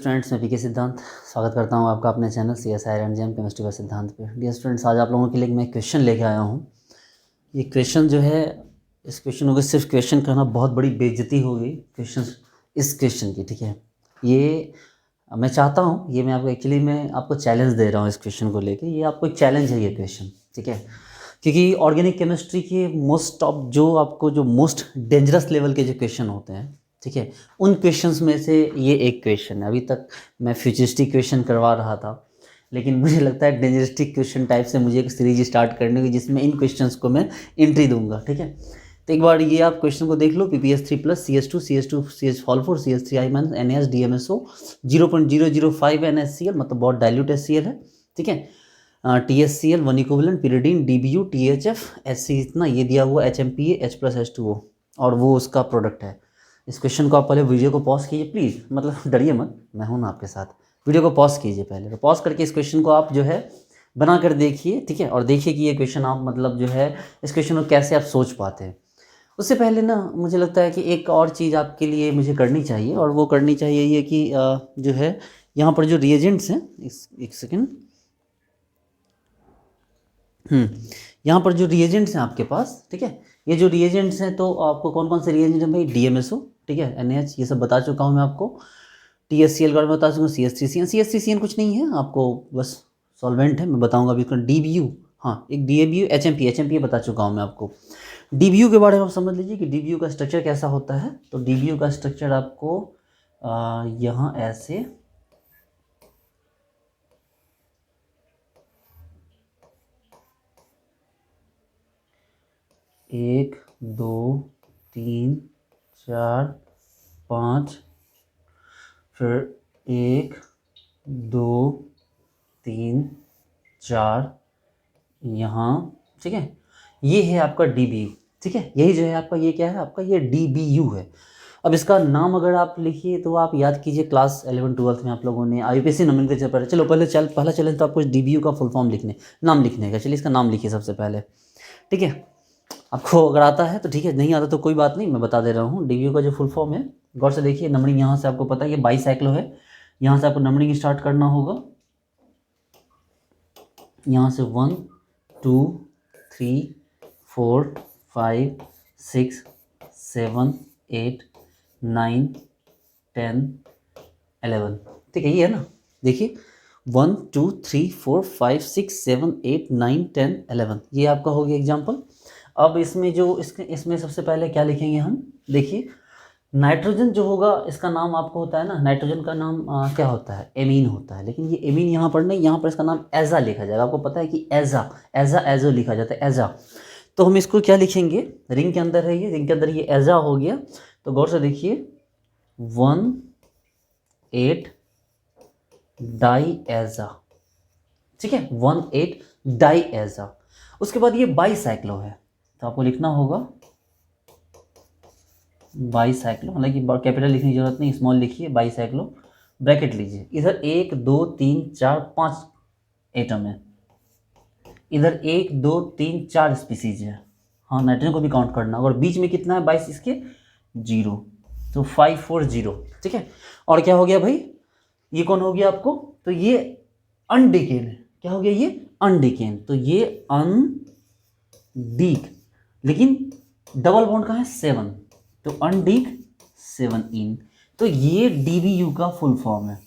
Students, मैं पीके सिद्धांत स्वागत करता हूं आपका अपने channel CSIR and JM chemistry का सिद्धांत पे। डियर स्टूडेंट्स, आज आप लोगों के लिए मैं क्वेश्चन लेके आया हूं। ये क्वेश्चन जो है, इस क्वेश्चन को सिर्फ क्वेश्चन करना बहुत बड़ी बेइज्जती होगी क्वेश्चन इस क्वेश्चन की, ठीक है। ये मैं चाहता हूँ, ये मैं आपको एक्चुअली मैं आपको चैलेंज दे रहा हूँ इस क्वेश्चन को लेके। ये आपको एक चैलेंज है ये क्वेश्चन, ठीक है, क्योंकि ऑर्गेनिक केमिस्ट्री के मोस्ट ऑफ जो मोस्ट डेंजरस लेवल के जो क्वेश्चन होते हैं, ठीक है, उन क्वेश्चंस में से ये एक क्वेश्चन है। अभी तक मैं फ्यूचरिस्टिक क्वेश्चन करवा रहा था, लेकिन मुझे लगता है डेंजरिस्टिक क्वेश्चन टाइप से मुझे एक सीरीज स्टार्ट करने की, जिसमें इन क्वेश्चंस को मैं एंट्री दूंगा, ठीक है। तो एक बार ये आप क्वेश्चन को देख लो। PPS3 plus CS2 CH4 CH3I minus NaS DMSO 0.005 NaCl, मतलब बहुत डाइल्यूट HCl है, ठीक है। TSCl 1 equivalent pyridine DBU THF HC इतना ये दिया हुआ HMPA H प्लस H2O, और वो उसका प्रोडक्ट है। इस क्वेश्चन को आप पहले वीडियो को पॉज कीजिए प्लीज़, मतलब डरिए मत, मैं हूँ ना आपके साथ। वीडियो को पॉज कीजिए पहले, तो पॉज करके इस क्वेश्चन को आप जो है बना कर देखिए, ठीक है, और देखिए कि ये क्वेश्चन आप मतलब जो है इस क्वेश्चन को कैसे आप सोच पाते हैं। उससे पहले ना मुझे लगता है कि एक और चीज़ आपके लिए मुझे करनी चाहिए, और वो करनी चाहिए ये कि जो है यहाँ पर जो रिएजेंट्स हैं, एक सेकेंड, यहाँ पर जो रिएजेंट्स हैं आपके पास, ठीक है, ये जो रिएजेंट्स हैं, तो आपको कौन कौन से रिएजेंट हैं भाई? DMSO, ठीक है, NaH, ये सब बता चुका हूँ मैं आपको। TSCl का बता चुका हूँ, CH3CN कुछ नहीं है आपको, बस सॉल्वेंट है, मैं बताऊँगा अभी। DBU, हाँ, एक DBU HMP बता चुका हूँ मैं आपको। DBU के बारे में आप समझ लीजिए कि DBU का स्ट्रक्चर कैसा होता है। तो DBU का स्ट्रक्चर आपको यहाँ ऐसे, एक दो तीन चार पाँच, फिर एक दो तीन चार यहाँ, ठीक है, ये है आपका DBU, ठीक है, यही जो है आपका, ये क्या है आपका, ये DBU है। अब इसका नाम अगर आप लिखिए तो आप याद कीजिए, क्लास 11-12 में आप लोगों ने IUPAC नोमेनक्लेचर पढ़ा। चलो पहला चैलेंज तो आपको DBU का फुल फॉर्म नाम लिखने का। चलिए इसका नाम लिखिए सबसे पहले, ठीक है। आपको अगर आता है तो ठीक है, नहीं आता तो कोई बात नहीं, मैं बता दे रहा हूँ। DBU का जो फुल फॉर्म है, गौर से देखिए, नंबरिंग यहाँ से आपको पता है ये बाईसाइक्लो है, यहाँ से आपको नंबरिंग स्टार्ट करना होगा, यहाँ से 1 2 3 4 5 6 7 8 9 10 11, ठीक है, ये है ना, देखिए 1 2 3 4 5 6 7 8 9 10 11, ये आपका हो गया एग्जाम्पल। अब इसमें जो इसमें सबसे पहले क्या लिखेंगे हम, देखिए नाइट्रोजन जो होगा, इसका नाम आपको होता है ना, नाइट्रोजन का नाम क्या होता है? एमीन होता है। लेकिन ये एमीन यहाँ पर नहीं, यहाँ पर इसका नाम एजा लिखा जाएगा। आपको पता है कि एजो लिखा जाता है, एजा। तो हम इसको क्या लिखेंगे, रिंग के अंदर है ये, रिंग के अंदर ये एजा हो गया। तो गौर से देखिए 1,8 डाई एजा, ठीक है, 1,8 डाई एजा। उसके बाद ये बाईसाइक्लो है, तो आपको लिखना होगा बाईसाइक्लो, मतलब कि कैपिटल लिखने की जरूरत नहीं, स्मॉल लिखिए, बाईसाइक्लो, ब्रैकेट लीजिए। इधर 1 2 3 4 5 एटम है, इधर 1 2 3 4 स्पीसीज है। हाँ, नाइट्रोजन को भी काउंट करना, और बीच में कितना है 22, इसके 0, तो 540, ठीक है। और क्या हो गया भाई, ये कौन हो गया आपको? तो ये अनडिकेन है। क्या हो गया ये? अनडिकेन। तो ये अनडीक, लेकिन डबल बॉन्ड कहाँ है? 7, तो अनडीक 7 इन। तो ये DBU का फुल फॉर्म है।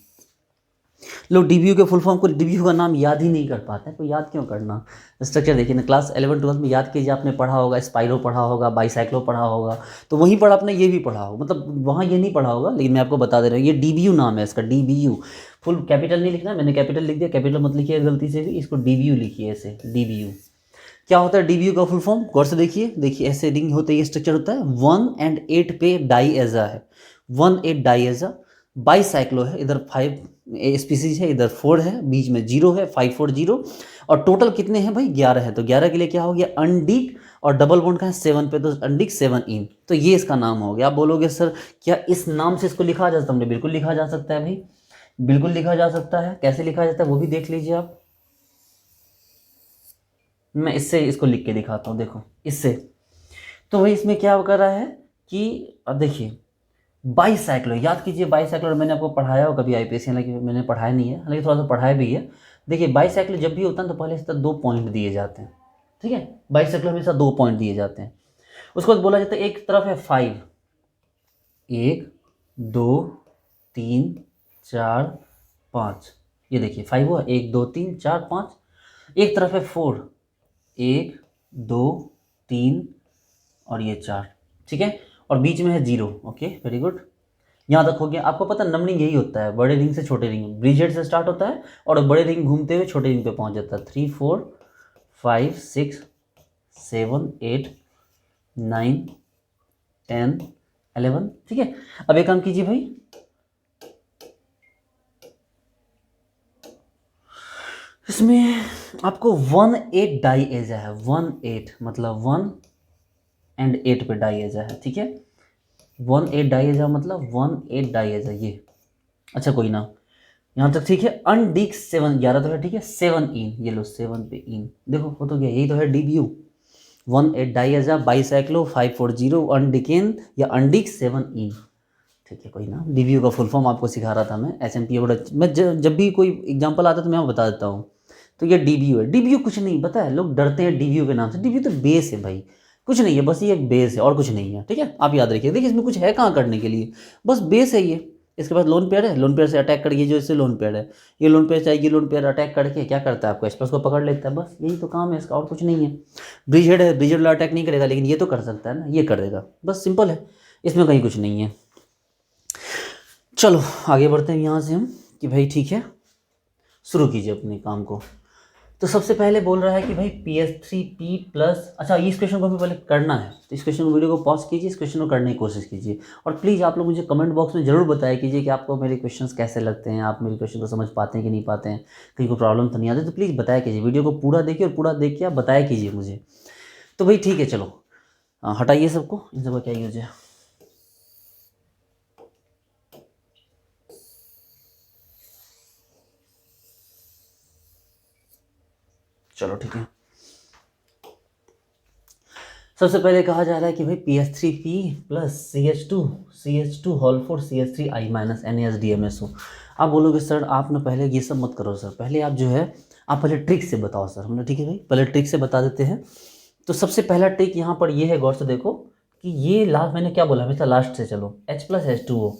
लोग DBU के फुल फॉर्म को, DBU का नाम याद ही नहीं कर पाते हैं। तो याद क्यों करना? स्ट्रक्चर देखिए ना, क्लास 11-12 में याद कीजिए, आपने पढ़ा होगा, स्पाइरो पढ़ा होगा, बाईसाइक्लो पढ़ा होगा, तो वहीं पर आपने ये भी पढ़ा होगा, मतलब वहाँ ये नहीं पढ़ा होगा, लेकिन मैं आपको बता दे रहा हूँ, ये DBU नाम है इसका, DBU। फुल कैपिटल नहीं लिखना, मैंने कैपिटल लिख दिया, कैपिटल मत लिखिए गलती से भी, इसको DBU लिखिए ऐसे, DBU। क्या होता है DBU का फुल फॉर्म? गौर से देखिए ऐसे रिंग होते हैं, ये स्ट्रक्चर होता है। 1 और 8 पे डाई एजा है, 1,8 डाई एजा। बाईसाइक्लो है, इधर 5 स्पीसीज है, इधर 4 है, बीच में 0 है, 540। और टोटल कितने हैं भाई? 11 है। तो 11 के लिए क्या हो गया? अनडीक, और डबल बॉन्ड का है 7 पे, तो अनडीक 7 इन। तो ये इसका नाम हो गया। आप बोलोगे सर क्या इस नाम से इसको लिखा जा सकता है? बिल्कुल लिखा जा सकता है भाई, बिल्कुल लिखा जा सकता है। कैसे लिखा जाता है वो भी देख लीजिए आप। मैं इससे इसको लिख के दिखाता हूँ, देखो इससे। तो भाई इसमें क्या कर रहा है कि अब देखिए, बाईसाइक्लो, याद कीजिए बाईसाइक्लो मैंने आपको पढ़ाया हो कभी आईपीएससी, हालांकि मैंने पढ़ाया नहीं है, हालांकि थोड़ा सा पढ़ाया भी है। देखिए बाईसाइक्लो जब भी होता है तो पहले से 2 पॉइंट दिए जाते हैं, ठीक है, बाईसाइक्लो हमेशा 2 पॉइंट दिए जाते हैं। उसके बाद बोला जाता है एक तरफ है 5, 1 2 3 4 5, ये देखिए 5 हुआ, 1 2 3 4 5। एक तरफ है 4, 1 2 3 और ये 4, ठीक है, और बीच में है 0। ओके वेरी गुड, यहाँ तक हो गया। आपको पता नंबरिंग यही होता है, बड़े रिंग से छोटे रिंग, ब्रिजेड से स्टार्ट होता है और बड़े रिंग घूमते हुए छोटे रिंग पे पहुँच जाता है। 3 4 5 6 7 8 9 10 11, ठीक है। अब एक काम कीजिए भाई, इसमें आपको 1 8 डाई एजा है, 1 8 मतलब 1 एंड 8 पे डाई एजा है, ठीक है। 1 8 डाई एजा मतलब 1 8 डाई एजा ये, अच्छा कोई ना, यहाँ तक ठीक है। अनडिक 7 11 तो है, ठीक है, 7 इन, ये लो 7 पे इन, देखो हो तो गया, यही तो है डीबीयू। 1 8 डाई एजा बाईसाइक्लो 540 अनडिकेन या अनडिक 7 इन, ठीक है कोई ना। डीबीयू का फुल फॉर्म आपको सिखा रहा था मैं, एसएमपी बड़ा, मैं जब भी कोई एग्जांपल आता है तो मैं बता देता हूँ। तो ये डीबीयू है, डीबीयू कुछ नहीं पता है, लोग डरते हैं डीबीयू के नाम से, डीबीयू तो बेस है भाई, कुछ नहीं है, बस ये एक बेस है और कुछ नहीं है, ठीक है। आप याद रखिए, देखिए इसमें कुछ है कहाँ करने के लिए, बस बेस है ये। इसके बाद लोन पेयर है, लोन पेयर से अटैक करिए, जो इससे लोन पेयर है, ये लोन पेयर चाहिए, लोन पेयर अटैक करके क्या करता है, आपको एक्सप्रेस को पकड़ लेता है, बस यही तो काम है इसका, और कुछ नहीं है। ब्रिजेड है, ब्रिजेड अटैक नहीं करेगा, लेकिन ये तो कर सकता है ना, ये कर देगा, बस सिंपल है, इसमें कहीं कुछ नहीं है। चलो आगे बढ़ते हैं यहाँ से हम, कि भाई ठीक है शुरू कीजिए अपने काम को। तो सबसे पहले बोल रहा है कि भाई PS3P प्लस, अच्छा इस क्वेश्चन को भी पहले करना है, तो इस क्वेश्चन को, वीडियो को पॉज कीजिए, इस क्वेश्चन को करने की कोशिश कीजिए, और प्लीज़ आप लोग मुझे कमेंट बॉक्स में ज़रूर बताया कीजिए कि आपको मेरे क्वेश्चंस कैसे लगते हैं, आप मेरे क्वेश्चन को समझ पाते हैं कि नहीं पाते हैं, कहीं को प्रॉब्लम तो नहीं आती, तो प्लीज़ बताया कीजिए, वीडियो को पूरा देखिए और पूरा देख के आप बताया कीजिए मुझे। तो भाई ठीक है चलो, हटाइए सबको, इन सबका क्या यूज है। चलो ठीक है, सबसे पहले कहा जा रहा है कि भाई PS3P plus CH2 whole 4 CH3I minus NaSDMSO। आप बोलोगे सर आप ना पहले ये सब मत करो सर, पहले आप जो है आप पहले ट्रिक से बताओ सर, हमने ठीक है भाई पहले ट्रिक से बता देते हैं। तो सबसे पहला ट्रिक यहाँ पर ये है, गौर से देखो कि ये लास्ट, मैंने क्या बोला हमेशा लास्ट से चलो, H+H2O,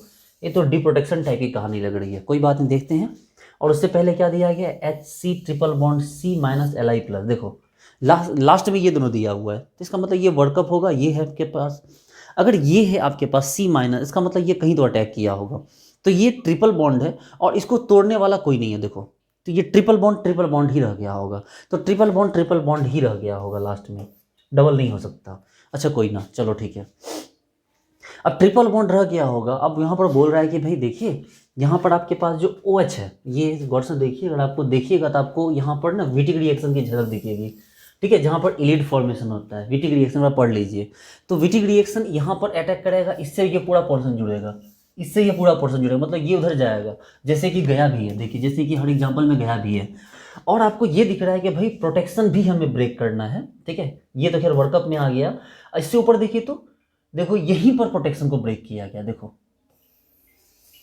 ये तो डी प्रोटेक्शन टाइप की कहानी लग रही है, कोई बात नहीं देखते हैं। और उससे पहले क्या दिया गया, HC triple bond C minus Li plus, देखो लास्ट में ये दोनों दिया हुआ है, तो इसका मतलब ये वर्कअप होगा, ये है आपके पास, अगर ये है आपके पास C माइनस, इसका मतलब ये कहीं तो अटैक किया होगा, तो ये ट्रिपल बॉन्ड है और इसको तोड़ने वाला कोई नहीं है, देखो तो ये ट्रिपल बॉन्ड ही रह गया होगा, तो ट्रिपल बॉन्ड ही रह गया होगा लास्ट में, डबल नहीं हो सकता। अच्छा कोई ना, चलो ठीक है, अब ट्रिपल बॉन्ड रह गया होगा। अब यहाँ पर बोल रहा है कि भाई देखिए यहाँ पर आपके पास जो OH है, ये गौर से देखिए, अगर आपको देखिएगा तो आपको यहाँ पर ना विटिक रिएक्शन की झलक दिखेगी, ठीक है, जहाँ पर इलिड फॉर्मेशन होता है, विटिक रिएक्शन में पढ़ लीजिए। तो विटिक रिएक्शन यहाँ पर अटैक करेगा, इससे ये पूरा पोर्शन जुड़ेगा, इससे ये पूरा पोर्शन जुड़ेगा, मतलब ये उधर जाएगा, जैसे कि गया भी है, देखिए जैसे कि हर एग्जाम्पल में गया भी है। और आपको ये दिख रहा है कि भाई प्रोटेक्शन भी हमें ब्रेक करना है, ठीक है, ये तो खैर वर्कअप में आ गया। इससे ऊपर देखिए तो देखो यहीं पर प्रोटेक्शन को ब्रेक किया गया, देखो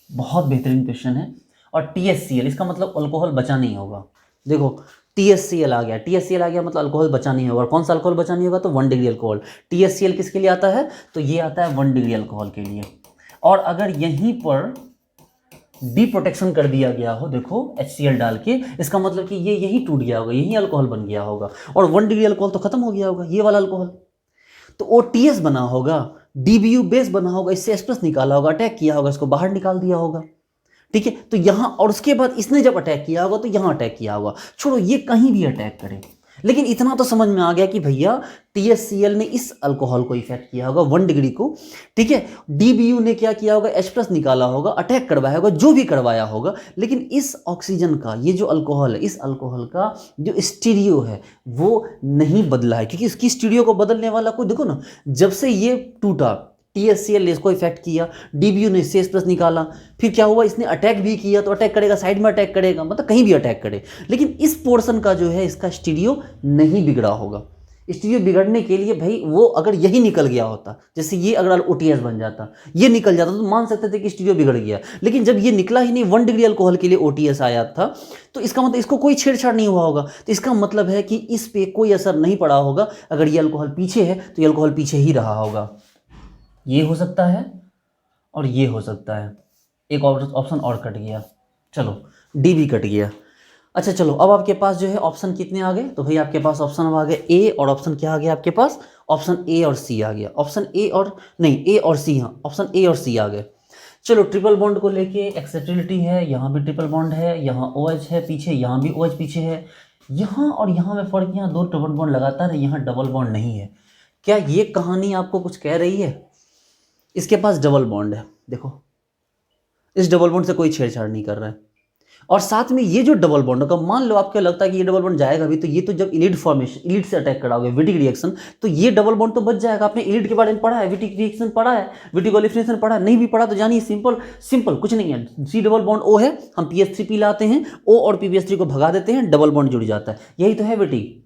बहुत बेहतरीन क्वेश्चन है। और THCl, इसका मतलब अल्कोहल बचा नहीं होगा, देखो THCl आ गया, THCl आ गया मतलब अल्कोहल बचा नहीं होगा, और कौन सा अल्कोहल बचा नहीं होगा, तो 1 डिग्री अल्कोहल। THCl किसके लिए आता है, तो ये आता है 1 डिग्री अल्कोहल के लिए। और अगर यहीं पर डी प्रोटेक्शन कर दिया गया हो, देखो HCl डाल के, इसका मतलब कि ये यही टूट गया होगा, यही अल्कोहल बन गया होगा, और 1 डिग्री अल्कोहल तो खत्म हो गया होगा, ये वाला अल्कोहल, तो OTS बना होगा, DBU बेस बना होगा, इससे एक्सप्रेस निकाला होगा, अटैक किया होगा, इसको बाहर निकाल दिया होगा, ठीक है। तो यहाँ, और उसके बाद इसने जब अटैक किया होगा तो यहाँ अटैक किया होगा, छोड़ो ये कहीं भी अटैक करे, लेकिन इतना तो समझ में आ गया कि भैया THCl ने इस अल्कोहल को इफेक्ट किया होगा 1 डिग्री को, ठीक है। DBU ने क्या किया होगा, H+ निकाला होगा, अटैक करवाया होगा, जो भी करवाया होगा, लेकिन इस ऑक्सीजन का, ये जो अल्कोहल है, इस अल्कोहल का जो स्टीरियो है वो नहीं बदला है, क्योंकि इसकी स्टीरियो को बदलने वाला कोई, देखो ना, जब से ये टूटा THCl ने इसको इफेक्ट किया, DBU ने इससे H+ निकाला, फिर क्या हुआ, इसने अटैक भी किया, तो अटैक करेगा, साइड में अटैक करेगा, मतलब कहीं भी अटैक करे, लेकिन इस पोर्शन का जो है इसका स्टीरियो नहीं बिगड़ा होगा, स्टीरियो बिगड़ने के लिए भाई वो अगर यही निकल गया होता, जैसे ये अगर OTS बन जाता, ये निकल जाता तो मान सकते थे कि स्टीरियो बिगड़ गया। लेकिन जब ये निकला ही नहीं, 1 डिग्री अल्कोहल के लिए OTS आया था, तो इसका मतलब इसको कोई छेड़छाड़ नहीं हुआ होगा। तो इसका मतलब है कि इस पे कोई असर नहीं पड़ा होगा। अगर ये अल्कोहल पीछे है तो ये अल्कोहल पीछे ही रहा होगा। ये हो सकता है और ये हो सकता है। एक ऑप्शन और कट गया, चलो डी भी कट गया। अच्छा चलो, अब आपके पास जो है ऑप्शन कितने आ गए? तो भाई आपके पास ऑप्शन अब आ गए ए, और ऑप्शन क्या आ गया आपके पास? ऑप्शन ए और सी आ गया। ऑप्शन ए और नहीं, ए और सी, हाँ ऑप्शन ए और सी आ गए। चलो, ट्रिपल बॉन्ड को लेके एक्सेप्टेबिलिटी है, यहाँ भी ट्रिपल बॉन्ड है, यहाँ OH है पीछे, यहाँ भी OH पीछे है, यहाँ और यहाँ में फ़र्क, यहाँ 2 ट्रिपल बॉन्ड लगातार है, यहाँ डबल बॉन्ड नहीं है। क्या ये कहानी आपको कुछ कह रही है? इसके पास डबल बॉन्ड है, देखो इस डबल बॉन्ड से कोई छेड़छाड़ नहीं कर रहा है। और साथ में ये जो डबल बॉन्ड होगा, मान लो आपको लगता है कि ये डबल बॉन्ड जाएगा भी, तो ये तो जब इलिड फॉर्मेशन, इलिड से अटैक कराओगे विटिक रिएक्शन, तो ये डबल बॉन्ड तो बच जाएगा। आपने इलिड के बारे में पढ़ा है, विटिक रिएक्शन पढ़ा है, विटिक ओलिफिनेशन पढ़ा है, नहीं भी पढ़ा तो जानिए सिंपल सिंपल कुछ नहीं है। C डबल बॉन्ड O है, हम PH3P लाते हैं, O और PPH3 को भगा देते हैं, डबल बॉन्ड जुड़ जाता है। यही तो है विटिक,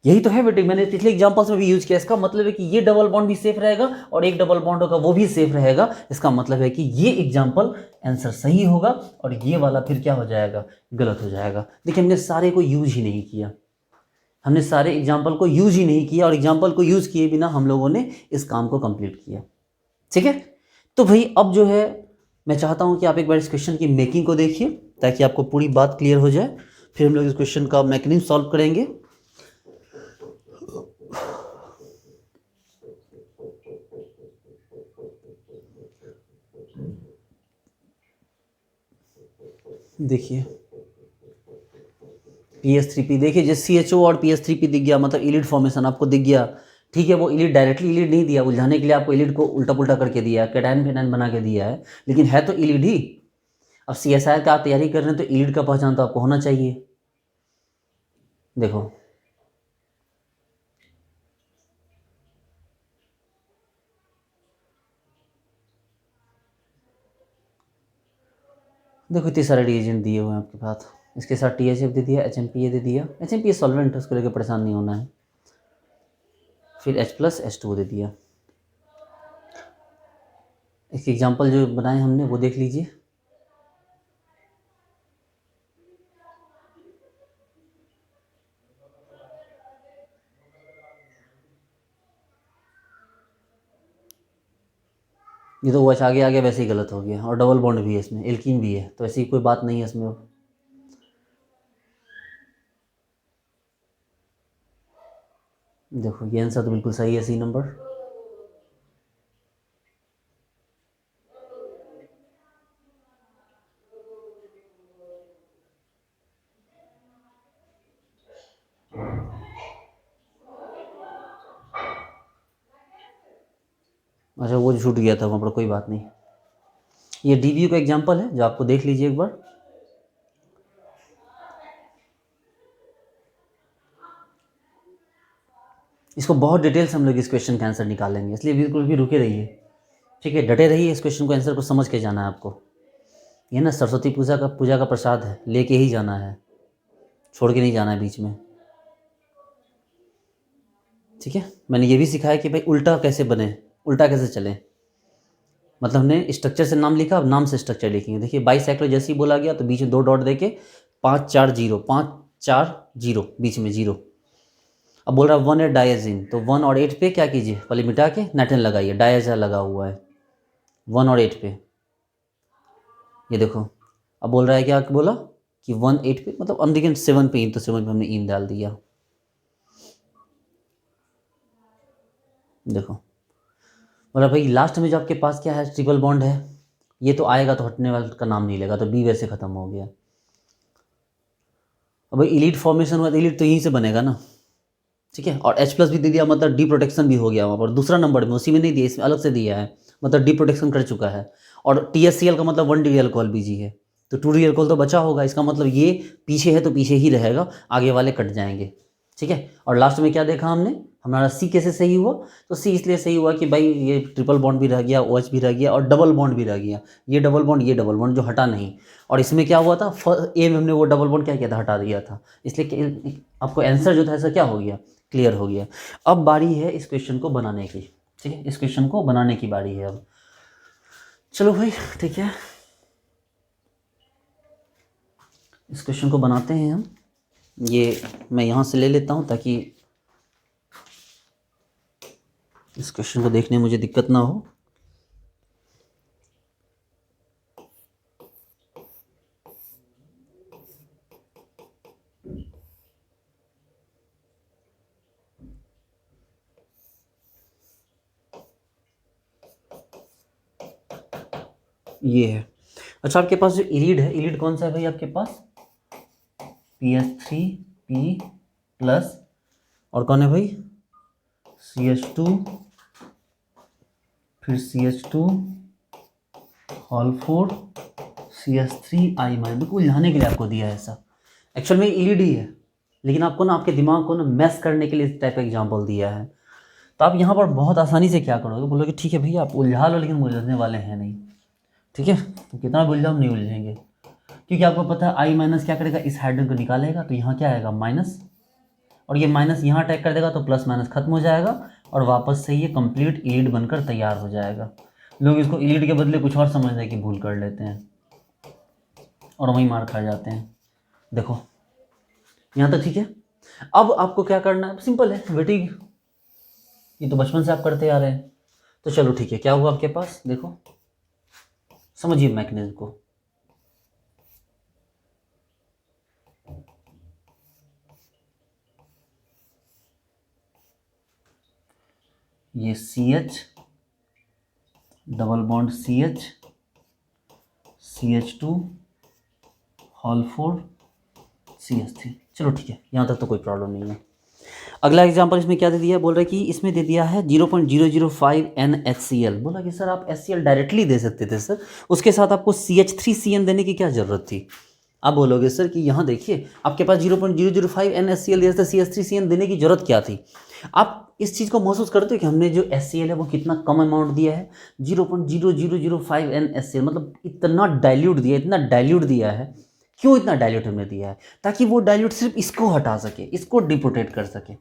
यही तो है बेटे। मैंने पिछले एग्जांपल्स में भी यूज किया। इसका मतलब है कि ये डबल बॉन्ड भी सेफ रहेगा और एक डबल बॉन्ड होगा वो भी सेफ रहेगा। इसका मतलब है कि ये एग्जांपल आंसर सही होगा और ये वाला फिर क्या हो जाएगा? गलत हो जाएगा। देखिए, हमने सारे को यूज ही नहीं किया, हमने सारे एग्जाम्पल को यूज ही नहीं किया, और एग्जाम्पल को यूज किए बिना हम लोगों ने इस काम को कंप्लीट किया। ठीक है, तो भाई अब जो है मैं चाहता हूँ कि आप एक बार इस क्वेश्चन की मेकिंग को देखिए ताकि आपको पूरी बात क्लियर हो जाए। फिर हम लोग इस क्वेश्चन का मैकेनिज्म सॉल्व करेंगे। देखिए PH3P, देखिए जैसे CHO और PH3P दिख गया, मतलब इलिड फॉर्मेशन आपको दिख गया। ठीक है, वो इलिड डायरेक्टली इलिड नहीं दिया, उलझाने के लिए आपको इलिड को उल्टा पुल्टा करके दिया, कैटायन फेनायन बना के दिया है, लेकिन है तो इलिड ही। अब CSIR का आप तैयारी कर रहे हैं तो इलिड का पहचान तो आपको होना चाहिए। देखो देखो इतने सारे रिएजेंट दिए हुए हैं आपके पास। इसके साथ THF दे दिया, HMPA दे दिया। HMPA सॉल्वेंट है, उसको लेकर परेशान नहीं होना है। फिर H+H2 दे दिया। इसके एग्जांपल जो बनाए हमने वो देख लीजिए। ये तो OH आगे आगे वैसे ही गलत हो गया, और डबल बॉन्ड भी है इसमें, एल्कीन भी है, तो ऐसी कोई बात नहीं है इसमें। देखो ये आंसर तो बिल्कुल सही है, C नंबर। अच्छा, वो छूट गया था वहाँ पर, कोई बात नहीं। ये DBU का एग्जांपल है जो आपको देख लीजिए एक बार। इसको बहुत डिटेल से हम लोग इस क्वेश्चन का आंसर निकालेंगे, इसलिए बिल्कुल भी रुके रहिए। ठीक है, डटे रहिए, इस क्वेश्चन को आंसर को समझ के जाना है आपको। ये ना सरस्वती पूजा का प्रसाद है, लेके ही जाना है, छोड़ के नहीं जाना है बीच में। ठीक है, मैंने ये भी सिखाया कि भाई उल्टा कैसे बने, उल्टा कैसे चले। मतलब हमने स्ट्रक्चर से नाम लिखा, अब नाम से स्ट्रक्चर लिखेंगे। देखिए बाईसाइक्लो जैसे ही बोला गया तो बीच में 2 डॉट देके 5 4 0 बीच में 0। अब बोल रहा है 1 8 डायजीन, तो 1 और 8 पे क्या कीजिए, पहले मिटा के नाइट्रोजन लगाइए, डायजा लगा हुआ है 1 और 8 पे। ये देखो, अब बोल रहा है क्या बोला कि 1 8 पे, मतलब हम देखें 7 पे इन, तो 7 पे हमने इन डाल दिया। देखो बोला भाई लास्ट में जो आपके पास क्या है, ट्रिपल बॉन्ड है, ये तो आएगा तो हटने वाले का नाम नहीं लेगा, तो B वैसे ख़त्म हो गया। अब भाई इलीट फॉर्मेशन हुआ तो इलीट तो यहीं से बनेगा ना। ठीक है, और H+ भी दे दिया, मतलब डी प्रोटेक्शन भी हो गया वहाँ पर, दूसरा नंबर में, उसी में नहीं दिया, इसमें अलग से दिया है, मतलब डी प्रोटेक्शन कर चुका है। और THCl का मतलब 1 डिग्री अल्कोहल BG है, तो 2 डिग्री अल्कोहल तो बचा होगा। इसका मतलब ये पीछे है तो पीछे ही रहेगा, आगे वाले कट जाएंगे। ठीक है, और लास्ट में क्या देखा हमने, हमारा सी कैसे सही हुआ, तो सी इसलिए सही हुआ कि भाई ये ट्रिपल बॉन्ड भी रह गया, OH भी रह गया और डबल बॉन्ड भी रह गया, ये डबल बॉन्ड जो हटा नहीं। और इसमें क्या हुआ था, ए में हमने वो डबल बॉन्ड क्या किया था, हटा दिया था, इसलिए आपको आंसर जो था ऐसा क्या हो गया, क्लियर हो गया। अब बारी है इस क्वेश्चन को बनाने की, ठीक है, इस क्वेश्चन को बनाने की बारी है अब। चलो भाई ठीक है, इस क्वेश्चन को बनाते हैं हम। ये मैं यहाँ से ले लेता हूँ ताकि इस क्वेश्चन को देखने में मुझे दिक्कत ना हो। ये है, अच्छा आपके पास जो इलीड है, इलीड कौन सा है भाई आपके पास, PS3P प्लस, और कौन है भाई CH2, फिर CH2 होल 4 CH3I माइनस। बिल्कुल उलझाने के लिए आपको दिया है ऐसा, एक्चुअल में इलीड ही है, लेकिन आपको ना आपके दिमाग को ना मैस करने के लिए इस टाइप का एग्जाम्पल दिया है। तो आप यहाँ पर बहुत आसानी से क्या करोगे, बोलोगे ठीक है भैया आप उलझा लो, लेकिन उलझने वाले हैं नहीं, ठीक है, तो कितना भी उलझाओ नहीं उलझेंगे, क्योंकि आपको पता है I माइनस क्या करेगा, इस हाइड्रोजन को निकालेगा, तो यहाँ क्या आएगा माइनस, और ये माइनस यहाँ अटैक कर देगा तो प्लस माइनस खत्म हो जाएगा, और वापस से ये कंप्लीट इलीड बनकर तैयार हो जाएगा। लोग इसको इलीड के बदले कुछ और समझने की भूल कर लेते हैं और वहीं मार खा जाते हैं। देखो यहाँ तक ठीक है। अब आपको क्या करना है, सिंपल है, वेटिंग, ये तो बचपन से आप करते आ रहे हैं। तो चलो ठीक है, क्या हुआ आपके पास, देखो समझिए मैकेनिज्म को। ये CH double bond CH CH2 whole 4 CH3, चलो ठीक है, यहाँ तक तो कोई प्रॉब्लम नहीं है। अगला एग्जांपल इसमें क्या दे दिया है, बोल रहा है कि इसमें दे दिया है 0.005 NHCl। बोला कि सर आप HCl डायरेक्टली दे सकते थे सर, उसके साथ आपको CH3CN देने की क्या ज़रूरत थी। आप बोलोगे सर कि यहाँ देखिए आपके पास 0.005 NHCl दिया था, CH3CN देने की ज़रूरत क्या थी। आप इस चीज़ को महसूस करते हो कि हमने जो HCl है वो कितना कम अमाउंट दिया है, 0.0005 NHCl, मतलब इतना डाइल्यूट दिया है। क्यों इतना डाइल्यूट हमने दिया है, ताकि वो डाइल्यूट सिर्फ इसको हटा सके, इसको डिप्रोटेट कर सके।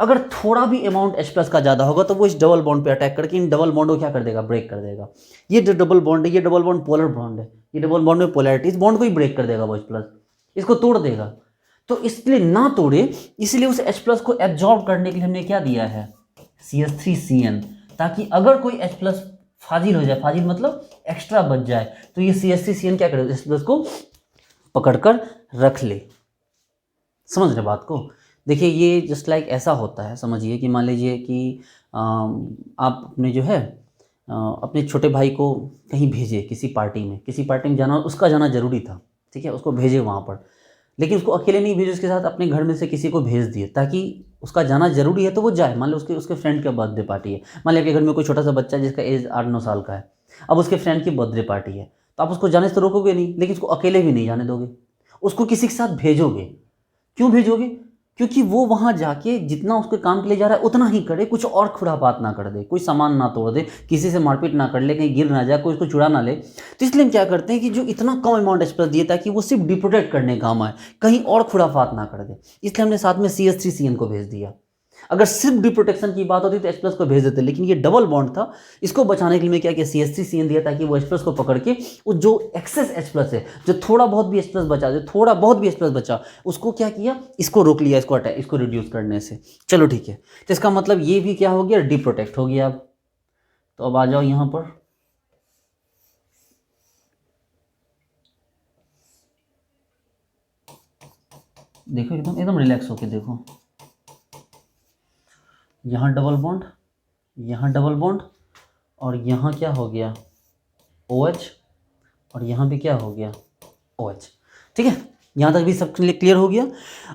अगर थोड़ा भी अमाउंट H+ का ज़्यादा होगा तो वो इस डबल बॉन्ड पे अटैक करके इन डबल बॉन्ड को क्या कर देगा, ब्रेक कर देगा। ये जो डबल बॉन्ड है, ये डबल बॉन्ड पोलर बॉन्ड है, ये डबल बॉन्ड में पोलैरिटी, इस बॉन्ड को ही ब्रेक कर देगा वो H+, इसको तोड़ देगा। तो इसलिए ना तोड़े, इसलिए उस H+ को एब्जॉर्ब करने के लिए हमने क्या दिया है, CH3CN, ताकि अगर कोई H+ फाजिल हो जाए, फाजिल मतलब एक्स्ट्रा बच जाए, तो ये CH3CN क्या करे, H+ को पकड़कर रख ले। समझ रहे बात को। देखिए ये जस्ट लाइक ऐसा होता है, समझिए कि मान लीजिए कि आप अपने जो है अपने छोटे भाई को कहीं भेजे किसी पार्टी में जाना, उसका जाना ज़रूरी था, ठीक है, उसको भेजे वहाँ पर, लेकिन उसको अकेले नहीं भेजे, उसके साथ अपने घर में से किसी को भेज दिए, ताकि उसका जाना ज़रूरी है तो वो जाए। मान लो उसके फ्रेंड का बर्थडे पार्टी है, मान लो आपके घर में कोई छोटा सा बच्चा है जिसका एज 8-9 साल का है, अब उसके फ्रेंड की बर्थडे पार्टी है, तो आप उसको जाने से तो रोकोगे नहीं, लेकिन उसको अकेले भी नहीं जाने दोगे, उसको किसी के साथ भेजोगे। क्यों भेजोगे, क्योंकि वो वहाँ जाके जितना उसके काम के लिए जा रहा है उतना ही करे, कुछ और खुरापात ना कर दे, कोई सामान ना तोड़ दे, किसी से मारपीट ना कर ले, कहीं गिर ना जाए, कोई उसको चुरा ना ले। तो इसलिए हम क्या करते हैं कि जो इतना कम अमाउंट H+ दिए ताकि वो सिर्फ डिप्रोटेक्ट करने काम आए, कहीं और खुराफात ना कर दे, इसलिए हमने साथ में CH3CN को भेज दिया। अगर सिर्फ डिप्रोटेक्शन की बात होती तो H+ को भेज देते, लेकिन ये डबल बॉन्ड था, इसको बचाने के लिए मैं क्या किया, CH3CN दिया, ताकि वो H+ को पकड़ के वो जो एक्सेस H+ है, जो थोड़ा बहुत भी H+ बचा, जो थोड़ा बहुत भी H+ बचा, उसको क्या किया, इसको रोक लिया, इसको रिड्यूस करने से। चलो ठीक है, तो इसका मतलब ये भी क्या हो गया, डिप्रोटेक्ट हो गया। अब तो अब आ जाओ यहाँ पर, देखो एकदम एकदम रिलैक्स होके देखो, यहाँ डबल बॉन्ड, यहाँ डबल बॉन्ड, और यहाँ क्या हो गया OH, और यहाँ भी क्या हो गया OH। ठीक है, यहाँ तक भी सब क्लियर हो गया।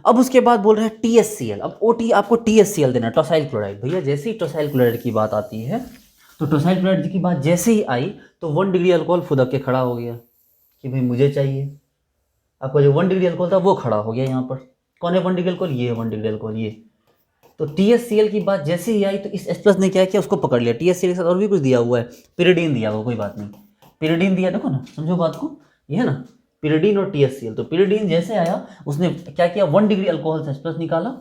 अब उसके बाद बोल रहे हैं THCl। अब आपको THCl देना, टोसाइल क्लोराइड। भैया जैसे ही टोसाइल क्लोराइड की बात आती है, तो टोसाइल क्लोराइड की बात जैसे ही आई तो 1 डिग्री अल्कोहल फुदक के खड़ा हो गया कि भाई मुझे चाहिए। आपका जो 1 डिग्री अल्कोहल था वो खड़ा हो गया यहाँ पर। कौन है 1 डिग्री अल्कोहल, ये है 1 डिग्री अल्कोहल, ये तो THCl की बात जैसे ही आई तो इस H+ ने क्या किया, उसको पकड़ लिया। THCl के साथ और भी कुछ दिया हुआ है, पिरिडीन दिया हुआ, कोई बात नहीं, पिरिडीन दिया, देखो ना, समझो बात को, ये है ना पिरिडीन और THCl। तो पिरिडीन जैसे आया उसने क्या किया, 1 डिग्री अल्कोहल से H+ निकाला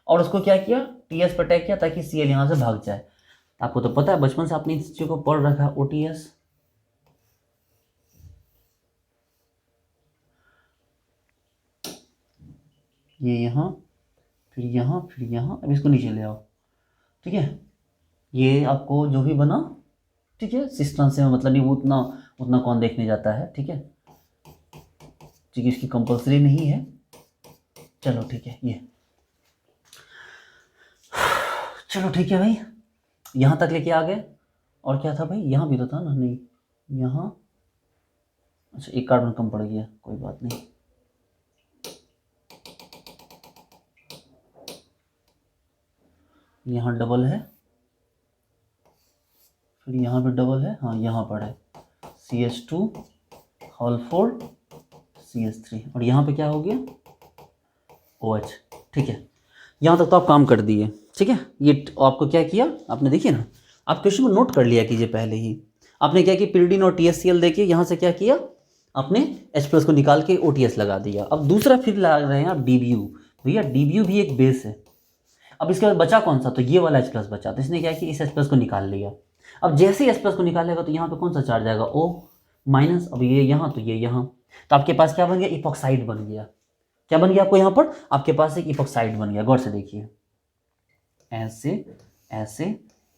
और उसको क्या किया, TS पर अटैक किया ताकि Cl यहाँ से भाग जाए। आपको तो पता है, बचपन से आपने इस चीज़ को पढ़ रखा है, OTS। ये यहाँ, फिर यहाँ, फिर यहाँ, अब इसको नीचे ले आओ, ठीक है। ये आपको जो भी बना, ठीक है, सिस्टम से मतलब नहीं, वो उतना उतना कौन देखने जाता है, ठीक है, ठीक है, इसकी कंपल्सरी नहीं है। चलो ठीक है, ये चलो ठीक है भाई, यहाँ तक लेके आ गए। और क्या था भाई, यहाँ भी तो था ना, नहीं यहाँ, अच्छा एक कार्बन कम पड़ गया, कोई बात नहीं। यहाँ डबल है, फिर यहाँ भी डबल है, हाँ यहाँ पर है CH2 होल 4 CH3, और यहाँ पे क्या हो गया OH, ठीक है। यहाँ तक तो आप काम कर दिए, ठीक है। ये आपको क्या किया आपने, देखिए ना, आप क्वेश्चन को नोट कर लिया कीजिए पहले ही। आपने क्या किया, पिरिडीन और THCl देखिए, यहाँ से क्या किया आपने, H+ को निकाल के OTS लगा दिया। अब दूसरा फिर ला रहे हैं आप DBU, भैया DBU भी एक बेस है। अब इसके बाद बचा कौन सा, तो ये वाला H+ बचा, तो इसने क्या किया, इस H+ को निकाल लिया। अब जैसे ही H+ को निकालेगा तो यहाँ पे कौन सा चार्ज आएगा, O-। अब ये यहाँ, तो ये यहाँ, तो आपके पास क्या बन गया, इपॉक्साइड बन गया। क्या बन गया आपको यहाँ पर, आपके पास एक इपॉक्साइड बन गया। गौर से देखिए, ऐसे ऐसे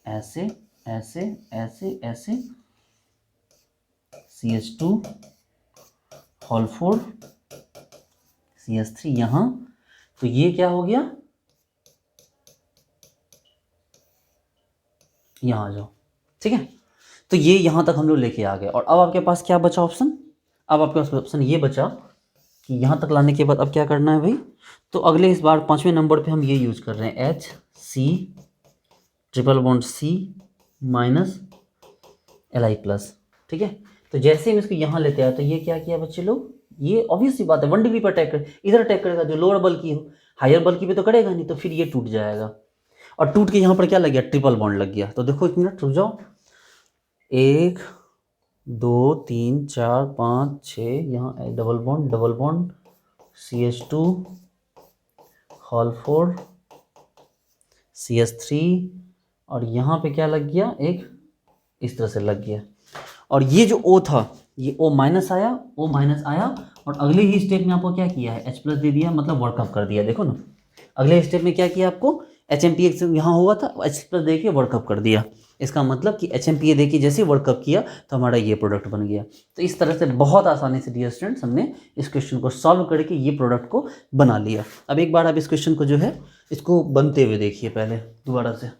ऐसे ऐसे ऐसे ऐसे CH2 होल 4 CH3 यहाँ, तो ये क्या हो गया, यहाँ आ जाओ, ठीक है। तो ये यहाँ तक हम लोग लेके आ गए। और अब आपके पास क्या बचा ऑप्शन, अब आपके पास ऑप्शन ये बचा कि यहाँ तक लाने के बाद अब क्या करना है भाई, तो अगले इस बार 5वें नंबर पे हम ये यूज़ कर रहे हैं, HC triple bond C minus Li+, ठीक है। तो जैसे हम इसको यहाँ लेते आए तो ये क्या किया बच्चे लोग, ये ऑब्वियस सी बात है 1 डिग्री पर अटैक कर, इधर अटैक करेगा, जो लोअर बल्कि हो, हायर बल्कि पे तो करेगा नहीं, तो फिर ये टूट जाएगा। और टूट के यहाँ पर क्या लग गया, ट्रिपल बॉन्ड लग गया। तो देखो 1 मिनट रुक जाओ, 1 2 3 4 5 6, यहाँ double bond CH2 whole 4 CH3, और यहाँ पे क्या लग गया, एक इस तरह से लग गया। और ये जो O था, ये O माइनस आया, और अगले ही स्टेप में आपको क्या किया है, H+ दे दिया, मतलब वर्कअप कर दिया। देखो ना, अगले स्टेप में क्या किया आपको, HMPA यहाँ हुआ था, H+ दे के वर्कअप कर दिया। इसका मतलब कि HMPA दे के जैसे वर्कअप किया तो हमारा ये प्रोडक्ट बन गया। तो इस तरह से बहुत आसानी से डियर स्टूडेंट्स हमने इस क्वेश्चन को सॉल्व करके ये प्रोडक्ट को बना लिया। अब एक बार आप इस क्वेश्चन को जो है इसको बनते हुए देखिए पहले दोबारा से।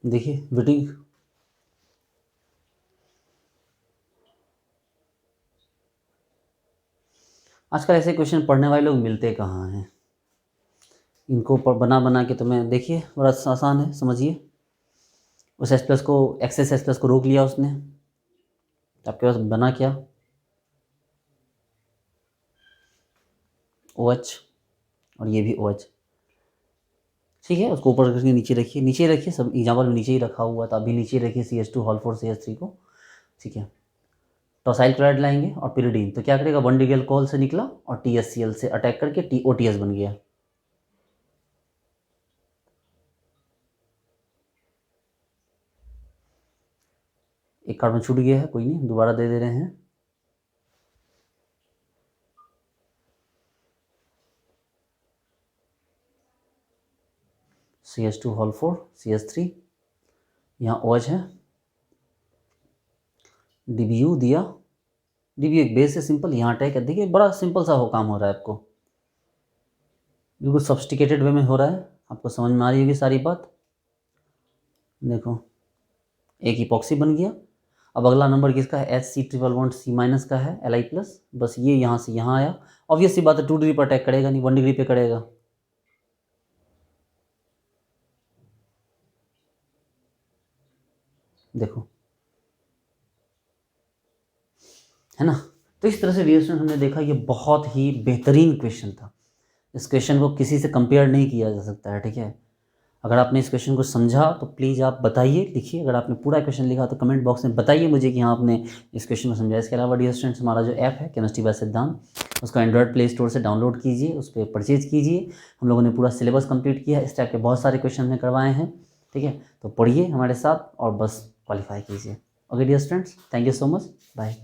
देखिए वेटिंग, आजकल ऐसे क्वेश्चन पढ़ने वाले लोग मिलते कहाँ हैं, इनको बना बना के तो मैं, देखिए बड़ा आसान है, समझिए। उस H+ को, एक्सेस H+ को रोक लिया उसने, आपके पास बना क्या, OH, और ये भी OH, ठीक है। उसको ऊपर करके नीचे रखिए, सब एग्जाम्पल में नीचे ही रखा हुआ था, अभी नीचे रखिए CH2 होल 4 CH3 को, ठीक है। टॉसाइल क्लोराइड लाएंगे और पिरिडीन, तो क्या करेगा, 1 डिग्री अल्कोहल से निकला और THCl से अटैक करके OTS बन गया। एक कार्बन छूट गया है, कोई नहीं, दोबारा दे रहे हैं। CH2 होल 4 CH3, यहाँ OH है, DBU दिया, DBU एक बेस है सिंपल, यहाँ अटैक है। देखिए बड़ा सिंपल सा हो काम हो रहा है, आपको बिल्कुल सब्स्टिकेटेड वे में हो रहा है, आपको समझ में आ रही होगी सारी बात। देखो एक इपॉक्सी बन गया। अब अगला नंबर किसका है, HC111C- का है Li+, बस ये यहाँ से यहाँ आया। ऑब्वियस सी बात है 2 डिग्री पर अटैक करेगा नहीं, 1 डिग्री पे करेगा। देखो है ना। तो इस तरह से डियर स्टूडेंट हमने देखा ये बहुत ही बेहतरीन क्वेश्चन था। इस क्वेश्चन को किसी से कंपेयर नहीं किया जा सकता है, ठीक है। अगर आपने इस क्वेश्चन को समझा तो प्लीज़ आप बताइए, लिखिए। अगर आपने पूरा क्वेश्चन लिखा तो कमेंट बॉक्स में बताइए मुझे कि हाँ आपने इस क्वेश्चन को समझा। इसके अलावा डियर स्टूडेंट्स हमारा जो ऐप है केमिस्ट्री बाय सिद्धांत, उसको एंड्रॉयड प्ले स्टोर से डाउनलोड कीजिए, उस पर परचेज कीजिए। हम लोगों ने पूरा सिलेबस कंप्लीट किया है, इस टाइप के बहुत सारे क्वेश्चन हमने करवाए हैं, ठीक है। तो पढ़िए हमारे साथ और बस क्वालिफाई कीजिए। Okay dear students, thank you so much, bye.